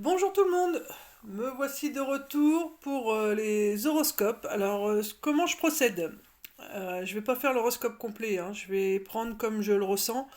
Bonjour tout le monde, me voici de retour pour les horoscopes. Alors comment je procède? Je vais pas faire l'horoscope complet, hein. Je vais prendre comme je le ressens.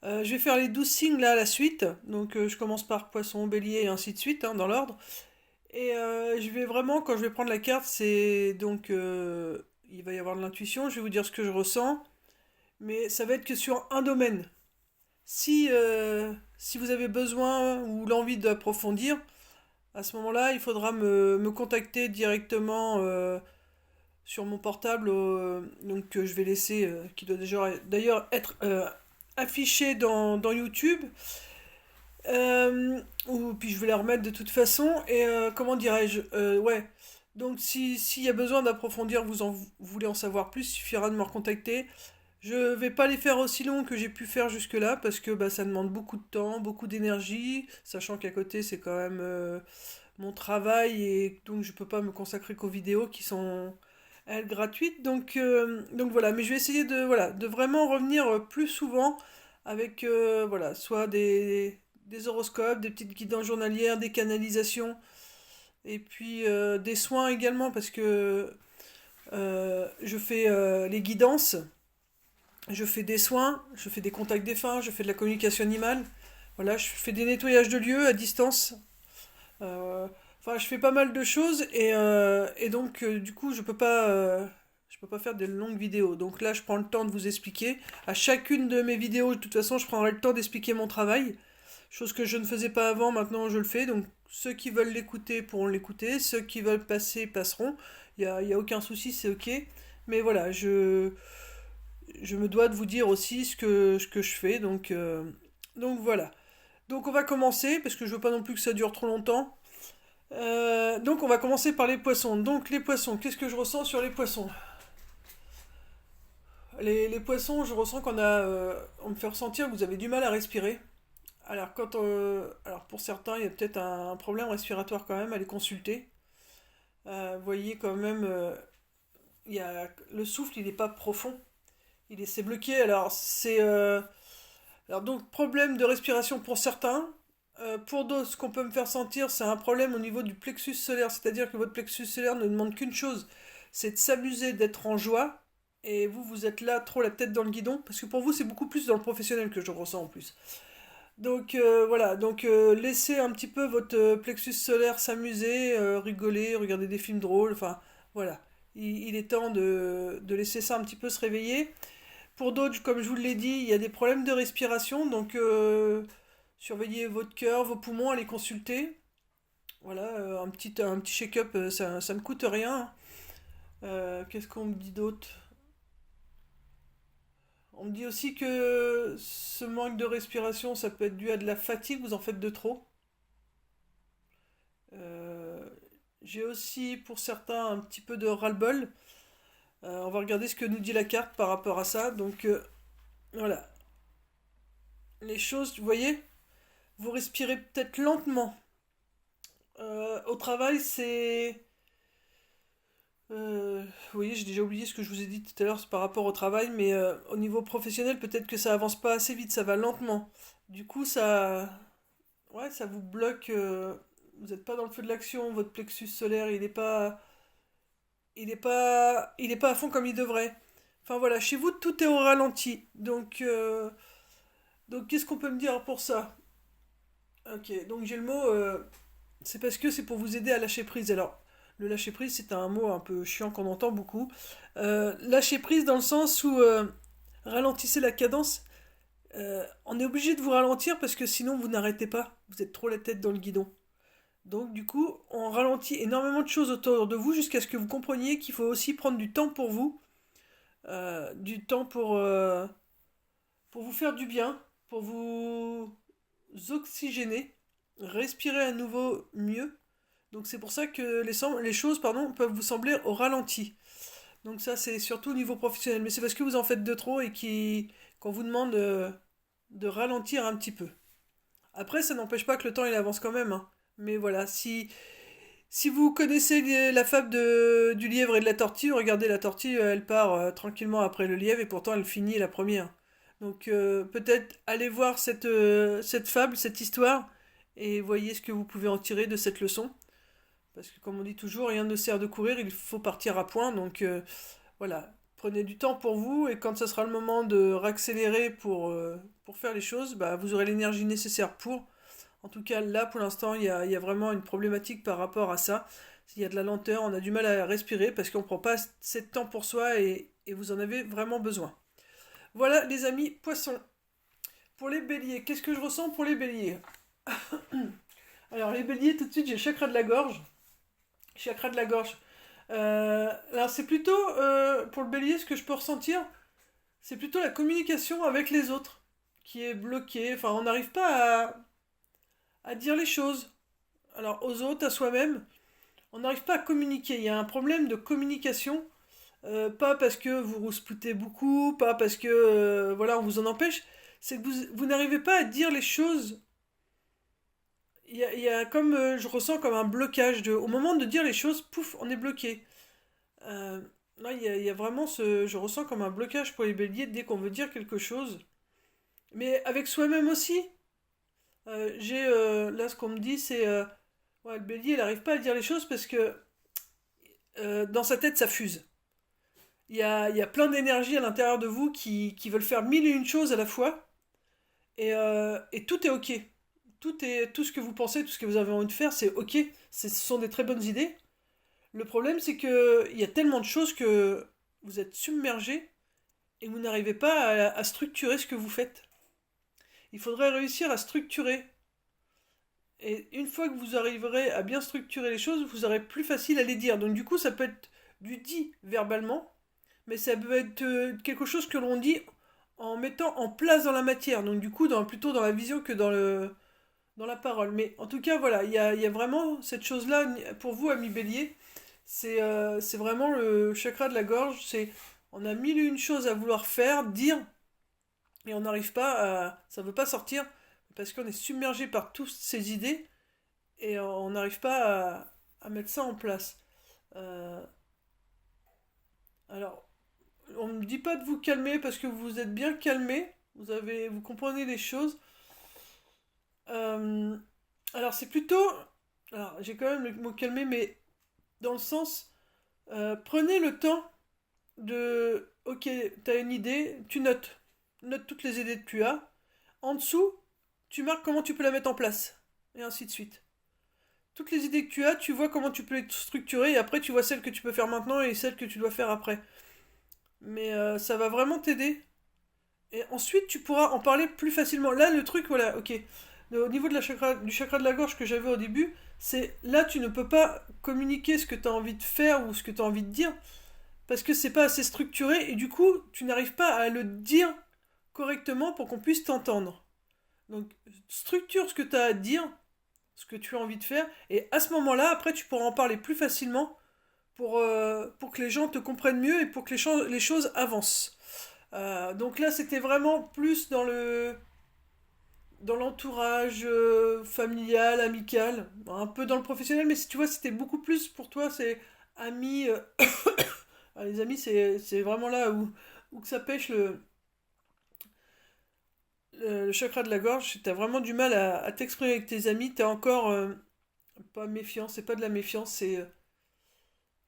Je vais faire les 12 signes là à la suite. Donc je commence par poisson, bélier et ainsi de suite, hein, dans l'ordre. Et je vais vraiment, quand je vais prendre la carte, c'est donc il va y avoir de l'intuition, je vais vous dire ce que je ressens, mais ça va être que sur un domaine. Si vous avez besoin ou l'envie d'approfondir, à ce moment-là, il faudra me contacter directement sur mon portable, donc que je vais laisser, qui doit déjà d'ailleurs être affiché dans YouTube. Ou puis je vais la remettre de toute façon. Et comment dirais-je, ouais. Donc s'il y a besoin d'approfondir, vous voulez en savoir plus, il suffira de me recontacter. Je vais pas les faire aussi longs que j'ai pu faire jusque-là parce que bah, ça demande beaucoup de temps, beaucoup d'énergie, sachant qu'à côté c'est quand même mon travail et donc je peux pas me consacrer qu'aux vidéos qui sont elles gratuites. Donc voilà, mais je vais essayer de vraiment revenir plus souvent avec voilà, soit des horoscopes, des petites guidances journalières, des canalisations et puis des soins également parce que je fais les guidances, je fais des soins, je fais des contacts défunts, je fais de la communication animale. Voilà, je fais des nettoyages de lieux à distance. Euh, Enfin, je fais pas mal de choses et donc du coup, je peux pas faire des longues vidéos. Donc là, je prends le temps de vous expliquer. À chacune de mes vidéos, de toute façon, je prendrai le temps d'expliquer mon travail, chose que je ne faisais pas avant. Maintenant, je le fais. Donc ceux qui veulent l'écouter pourront l'écouter. Ceux qui veulent passer passeront. Y a aucun souci, c'est ok. Mais voilà, je me dois de vous dire aussi ce que je fais. Donc voilà. Donc on va commencer parce que je veux pas non plus que ça dure trop longtemps. Donc on va commencer par les poissons. Donc les poissons, qu'est-ce que je ressens sur les poissons? Les poissons, je ressens on me fait ressentir que vous avez du mal à respirer. Alors pour certains, il y a peut-être un problème respiratoire quand même à les consulter. Vous voyez quand même, le souffle, il n'est pas profond, c'est bloqué. Alors donc problème de respiration pour certains. Pour d'autres, ce qu'on peut me faire sentir, c'est un problème au niveau du plexus solaire, c'est-à-dire que votre plexus solaire ne demande qu'une chose, c'est de s'amuser, d'être en joie, et vous êtes là trop la tête dans le guidon, parce que pour vous, c'est beaucoup plus dans le professionnel que je ressens en plus. Donc voilà, donc laissez un petit peu votre plexus solaire s'amuser, rigoler, regarder des films drôles, enfin voilà. Il est temps de laisser ça un petit peu se réveiller. Pour d'autres, comme je vous l'ai dit, il y a des problèmes de respiration, donc surveillez votre cœur, vos poumons, allez consulter. Voilà, un petit check-up, ça ne coûte rien. Qu'est-ce qu'on me dit d'autre? On me dit aussi que ce manque de respiration, ça peut être dû à de la fatigue, vous en faites de trop. Euh, j'ai aussi pour certains un petit peu de ras-le-bol. On va regarder ce que nous dit la carte par rapport à ça. Donc voilà, les choses, vous voyez, vous respirez peut-être lentement. Au travail, c'est... oui, j'ai déjà oublié ce que je vous ai dit tout à l'heure c'est par rapport au travail, mais au niveau professionnel, peut-être que ça avance pas assez vite, ça va lentement. Du coup, ouais, ça vous bloque. Vous n'êtes pas dans le feu de l'action, votre plexus solaire, il est pas à fond comme il devrait. Enfin voilà, chez vous, tout est au ralenti. Donc qu'est-ce qu'on peut me dire pour ça? Ok, donc j'ai le mot. C'est parce que c'est pour vous aider à lâcher prise. Alors, le lâcher prise, c'est un mot un peu chiant qu'on entend beaucoup. Lâcher prise dans le sens où ralentissez la cadence. On est obligé de vous ralentir parce que sinon vous n'arrêtez pas. Vous êtes trop la tête dans le guidon. Donc du coup, on ralentit énormément de choses autour de vous jusqu'à ce que vous compreniez qu'il faut aussi prendre du temps pour vous, du temps pour vous faire du bien, pour vous oxygéner, respirer à nouveau mieux. Donc c'est pour ça que les choses pardon, peuvent vous sembler au ralenti. Donc ça c'est surtout au niveau professionnel. Mais c'est parce que vous en faites de trop et qu'on vous demande de ralentir un petit peu. Après ça n'empêche pas que le temps il avance quand même, hein. Mais voilà, si vous connaissez la fable du lièvre et de la tortue, regardez la tortue, elle part tranquillement après le lièvre et pourtant elle finit la première. Donc peut-être aller voir cette fable, cette histoire, et voyez ce que vous pouvez en tirer de cette leçon. Parce que comme on dit toujours, rien ne sert de courir, il faut partir à point. Donc voilà, prenez du temps pour vous et quand ce sera le moment de réaccélérer pour faire les choses, bah, vous aurez l'énergie nécessaire pour. En tout cas, là, pour l'instant, il y a vraiment une problématique par rapport à ça. Il y a de la lenteur, on a du mal à respirer parce qu'on ne prend pas assez de temps pour soi et vous en avez vraiment besoin. Voilà, les amis, poissons. Pour les béliers, qu'est-ce que je ressens pour les béliers? Alors, les béliers, tout de suite, j'ai le chakra de la gorge. Chakra de la gorge. Alors, c'est plutôt, pour le bélier, ce que je peux ressentir, c'est plutôt la communication avec les autres qui est bloquée. Enfin, on n'arrive pas à dire les choses. Alors, aux autres, à soi-même, on n'arrive pas à communiquer. Il y a un problème de communication. Pas parce que vous rousploutez beaucoup, pas parce que voilà, on vous en empêche. C'est que vous n'arrivez pas à dire les choses. Il y a comme, je ressens comme un blocage. Au moment de dire les choses, pouf, on est bloqué. Euh, Là, il y a vraiment je ressens comme un blocage pour les béliers dès qu'on veut dire quelque chose. Mais avec soi-même aussi. Là, ce qu'on me dit, c'est ouais, le bélier, il n'arrive pas à dire les choses parce que dans sa tête, ça fuse. Il y a plein d'énergie à l'intérieur de vous qui veulent faire mille et une choses à la fois. Et tout est ok. Tout ce que vous pensez, tout ce que vous avez envie de faire, c'est ok. Ce sont des très bonnes idées. Le problème, c'est que il y a tellement de choses que vous êtes submergé et vous n'arrivez pas à structurer ce que vous faites. Il faudrait réussir à structurer. Et une fois que vous arriverez à bien structurer les choses, vous aurez plus facile à les dire. Donc du coup, ça peut être du dit verbalement, mais ça peut être quelque chose que l'on dit en mettant en place dans la matière. Donc du coup, plutôt dans la vision que dans la parole. Mais en tout cas, voilà, il y a vraiment cette chose-là pour vous, amis bélier. C'est vraiment le chakra de la gorge. On a mille et une choses à vouloir faire, dire, et on n'arrive pas à... Ça ne veut pas sortir parce qu'on est submergé par toutes ces idées et on n'arrive pas à mettre ça en place. Euh, alors, on ne me dit pas de vous calmer parce que vous êtes bien calmé, vous comprenez les choses. Euh, alors, c'est plutôt... Alors, j'ai quand même le mot calmer, mais dans le sens, prenez le temps de... Ok, t'as une idée, tu notes. Note toutes les idées que tu as. En dessous, tu marques comment tu peux la mettre en place. Et ainsi de suite. Toutes les idées que tu as, tu vois comment tu peux les structurer et après tu vois celles que tu peux faire maintenant et celles que tu dois faire après. Mais ça va vraiment t'aider. Et ensuite, tu pourras en parler plus facilement. Là, le truc, voilà, ok. Au niveau du chakra de la gorge que j'avais au début, c'est là, tu ne peux pas communiquer ce que tu as envie de faire ou ce que tu as envie de dire parce que c'est pas assez structuré et du coup, tu n'arrives pas à le dire correctement pour qu'on puisse t'entendre. Donc, structure ce que tu as à dire, ce que tu as envie de faire, et à ce moment-là, après, tu pourras en parler plus facilement pour que les gens te comprennent mieux et pour que les choses avancent. Donc là, c'était vraiment plus dans l'entourage familial, amical, un peu dans le professionnel, mais si tu vois, c'était beaucoup plus pour toi, c'est amis. Les amis, c'est vraiment là où que ça pêche le chakra de la gorge. T'as vraiment du mal à t'exprimer avec tes amis, t'es encore pas méfiant, c'est pas de la méfiance,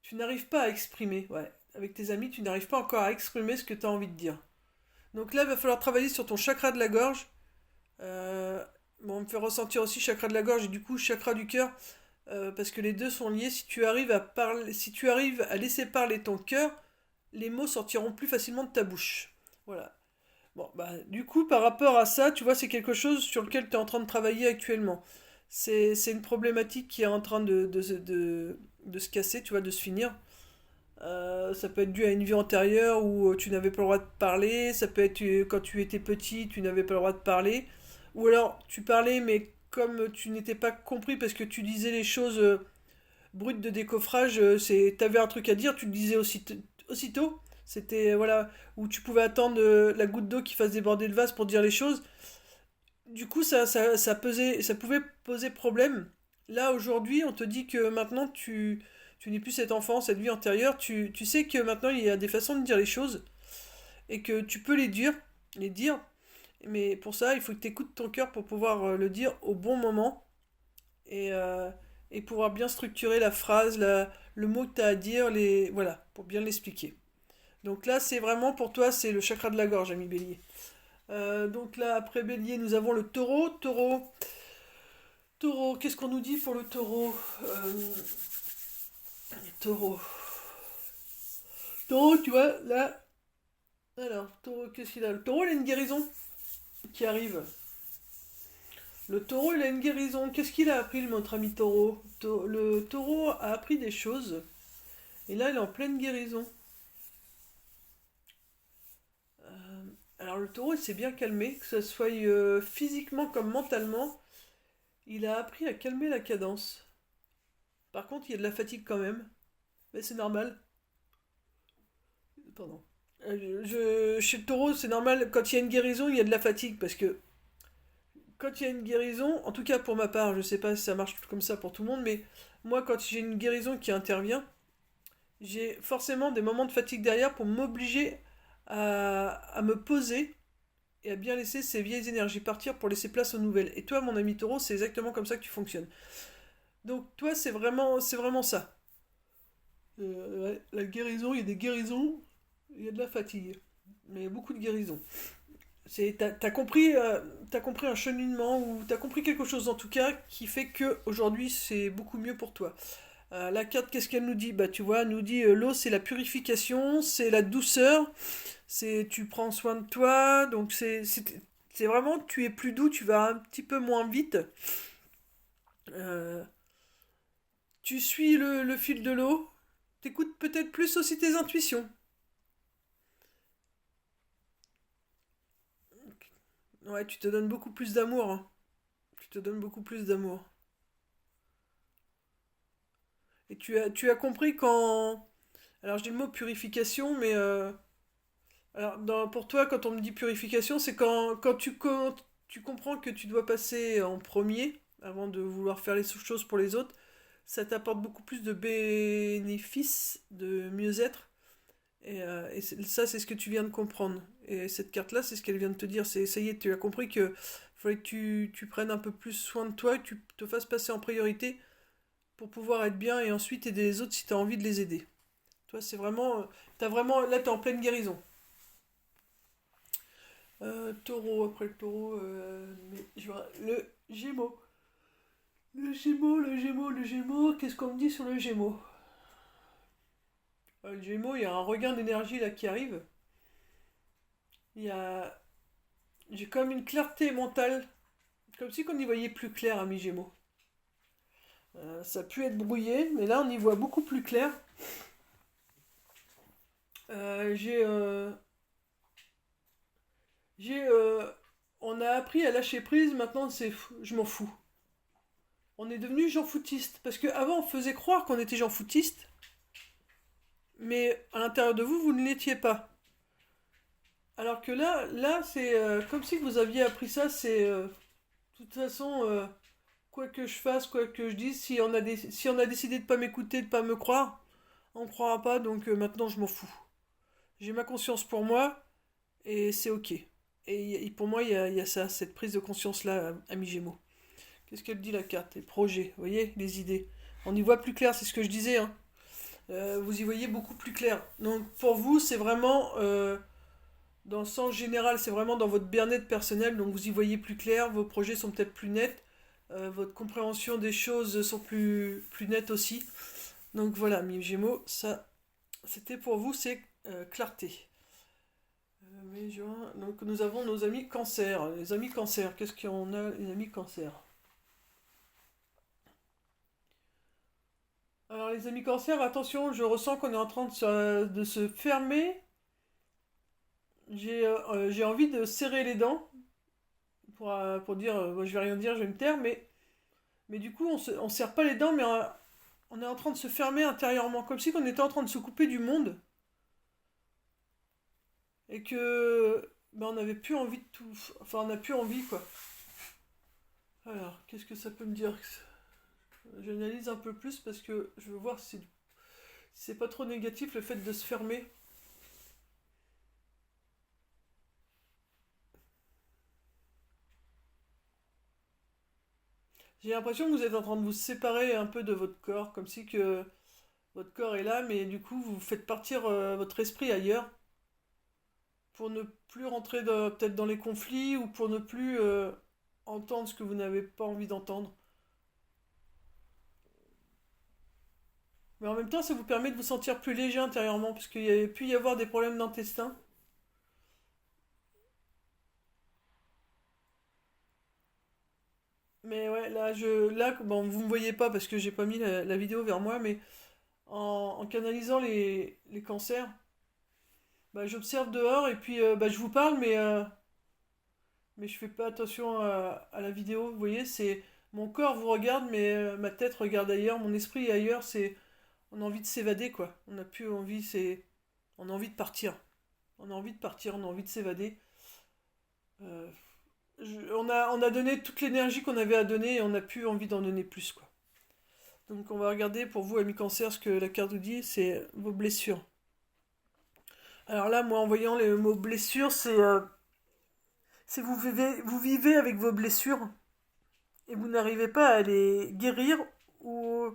tu n'arrives pas à exprimer, ouais. Avec tes amis, tu n'arrives pas encore à exprimer ce que tu as envie de dire. Donc là, il va falloir travailler sur ton chakra de la gorge. Euh, bon, on me fait ressentir aussi chakra de la gorge et du coup chakra du cœur, parce que les deux sont liés. Si tu arrives à laisser parler ton cœur, les mots sortiront plus facilement de ta bouche. Voilà. Bon, bah, du coup, par rapport à ça, tu vois, c'est quelque chose sur lequel tu es en train de travailler actuellement. C'est une problématique qui est en train de se casser, tu vois, de se finir. Ça peut être dû à une vie antérieure où tu n'avais pas le droit de parler, ça peut être quand tu étais petit, tu n'avais pas le droit de parler, ou alors tu parlais mais comme tu n'étais pas compris parce que tu disais les choses brutes de décoffrage, t'avais un truc à dire, tu le disais aussitôt, c'était voilà, où tu pouvais attendre la goutte d'eau qui fasse déborder le vase pour dire les choses. Du coup, ça pouvait poser problème. Là, aujourd'hui, on te dit que maintenant, tu n'es plus cet enfant, cette vie antérieure. Tu sais que maintenant, il y a des façons de dire les choses et que tu peux les dire. Mais pour ça, il faut que tu écoutes ton cœur pour pouvoir le dire au bon moment. et, euh, et pouvoir bien structurer la phrase, le mot que tu as à dire, voilà, pour bien l'expliquer. Donc là, c'est vraiment pour toi, c'est le chakra de la gorge, ami Bélier. Donc là, après Bélier, nous avons le taureau. Taureau, qu'est-ce qu'on nous dit pour le taureau? Taureau. Taureau, tu vois, là. Alors, taureau, qu'est-ce qu'il a? Le taureau, il a une guérison qui arrive. Le taureau, il a une guérison. Qu'est-ce qu'il a appris, notre ami taureau? Le taureau a appris des choses. Et là, il est en pleine guérison. Alors, le taureau, il s'est bien calmé, que ce soit physiquement comme mentalement. Il a appris à calmer la cadence. Par contre, il y a de la fatigue quand même. Mais c'est normal. Pardon. Chez le taureau, c'est normal. Quand il y a une guérison, il y a de la fatigue. Parce que quand il y a une guérison, en tout cas pour ma part, je sais pas si ça marche comme ça pour tout le monde, mais moi, quand j'ai une guérison qui intervient, j'ai forcément des moments de fatigue derrière pour m'obliger à me poser et à bien laisser ces vieilles énergies partir pour laisser place aux nouvelles. Et toi, mon ami taureau, c'est exactement comme ça que tu fonctionnes. Donc toi, c'est vraiment ça. Ouais, la guérison, il y a des guérisons, il y a de la fatigue. Mais il y a beaucoup de guérisons. T'as compris un cheminement ou t'as compris quelque chose en tout cas qui fait que aujourd'hui c'est beaucoup mieux pour toi. La carte, qu'est-ce qu'elle nous dit? Bah tu vois, elle nous dit l'eau c'est la purification, c'est la douceur, c'est tu prends soin de toi, donc c'est vraiment tu es plus doux, tu vas un petit peu moins vite. Euh, Tu suis le fil de l'eau, t'écoutes peut-être plus aussi tes intuitions. Ouais, tu te donnes beaucoup plus d'amour, hein. Tu te donnes beaucoup plus d'amour. Et tu as compris quand... Alors je dis le mot purification, mais... alors pour toi, quand on me dit purification, c'est quand tu comprends que tu dois passer en premier, avant de vouloir faire les choses pour les autres, ça t'apporte beaucoup plus de bénéfices, de mieux-être. Ça, c'est ce que tu viens de comprendre. Et cette carte-là, c'est ce qu'elle vient de te dire. Ça y est, tu as compris que fallait que tu prennes un peu plus soin de toi, que tu te fasses passer en priorité pour pouvoir être bien et ensuite aider les autres si tu as envie de les aider. Toi, c'est vraiment. T'as vraiment. Là, t'es en pleine guérison. Taureau, après le taureau. Le gémeau. Le gémeau. Qu'est-ce qu'on me dit sur le gémeau? Le gémeau, il y a un regain d'énergie là qui arrive. Il y a. J'ai comme une clarté mentale. Comme si on y voyait plus clair, ami Gémeaux. Ça a pu être brouillé, mais là on y voit beaucoup plus clair. Euh, j'ai, euh, j'ai, on a appris à lâcher prise. Maintenant, je m'en fous. On est devenu gens foutistes parce qu'avant on faisait croire qu'on était gens foutistes, mais à l'intérieur de vous, vous ne l'étiez pas. Alors que là, c'est comme si vous aviez appris ça. De toute façon, quoi que je fasse, quoi que je dise, si on a décidé de pas m'écouter, de pas me croire, on me croira pas. Donc maintenant, je m'en fous. J'ai ma conscience pour moi et c'est ok. Pour moi, il y a ça, cette prise de conscience-là, ami Gémeaux. Qu'est-ce qu'elle dit la carte? Les projets, vous voyez, les idées. On y voit plus clair, c'est ce que je disais, hein. Vous y voyez beaucoup plus clair. Donc pour vous, c'est vraiment, dans le sens général, c'est vraiment dans votre bien-être personnel, donc vous y voyez plus clair, vos projets sont peut-être plus nets, votre compréhension des choses sont plus nettes aussi. Donc voilà, mi Gémeaux, ça, c'était pour vous, c'est clarté. Mai, juin. Donc nous avons nos amis cancer. Les amis cancer, qu'est-ce qu'on a, les amis cancer? Alors les amis cancer, attention, je ressens qu'on est en train de se fermer. J'ai envie de serrer les dents pour dire, moi, je vais rien dire, je vais me taire, mais du coup on serre pas les dents, mais on est en train de se fermer intérieurement, comme si on était en train de se couper du monde et que ben, on n'avait plus envie de tout, enfin on n'a plus envie quoi. Alors qu'est-ce que ça peut me dire? J'analyse un peu plus parce que je veux voir si c'est pas trop négatif le fait de se fermer. J'ai l'impression que vous êtes en train de vous séparer un peu de votre corps, comme si que votre corps est là, mais du coup vous faites partir votre esprit ailleurs pour ne plus rentrer peut-être dans les conflits ou pour ne plus entendre ce que vous n'avez pas envie d'entendre. Mais en même temps, ça vous permet de vous sentir plus léger intérieurement, parce qu'il y a pu y avoir des problèmes d'intestin. Mais ouais, là, bon, vous me voyez pas parce que j'ai pas mis la vidéo vers moi, mais en canalisant les cancers, bah, j'observe dehors et puis bah, je vous parle, mais je fais pas attention à la vidéo. Vous voyez, c'est mon corps vous regarde, mais ma tête regarde ailleurs, mon esprit est ailleurs. On a envie de s'évader, quoi. On n'a plus envie, on a envie de partir. On a envie de partir, on a envie de s'évader. Euh, on a donné toute l'énergie qu'on avait à donner et on n'a plus envie d'en donner plus, quoi. Donc on va regarder pour vous, ami cancer, ce que la carte vous dit, c'est vos blessures. Alors là, moi, en voyant les mots blessures, c'est vous vivez avec vos blessures et vous n'arrivez pas à les guérir ou,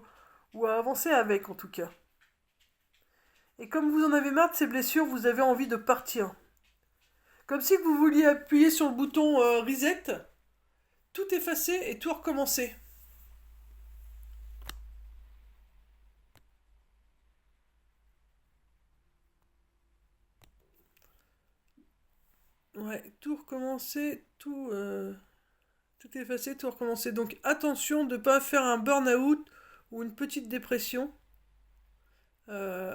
ou à avancer avec, en tout cas. Et comme vous en avez marre de ces blessures, vous avez envie de partir. Comme si vous vouliez appuyer sur le bouton reset, tout effacer et tout recommencer. Ouais, tout recommencer, tout effacer, tout recommencer. Donc attention de ne pas faire un burn-out ou une petite dépression. Euh,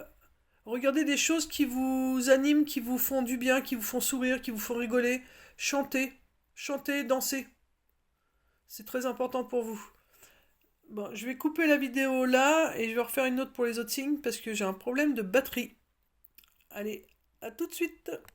Regardez des choses qui vous animent, qui vous font du bien, qui vous font sourire, qui vous font rigoler. Chantez, chantez, dansez. C'est très important pour vous. Bon, je vais couper la vidéo là et je vais refaire une autre pour les autres signes parce que j'ai un problème de batterie. Allez, à tout de suite.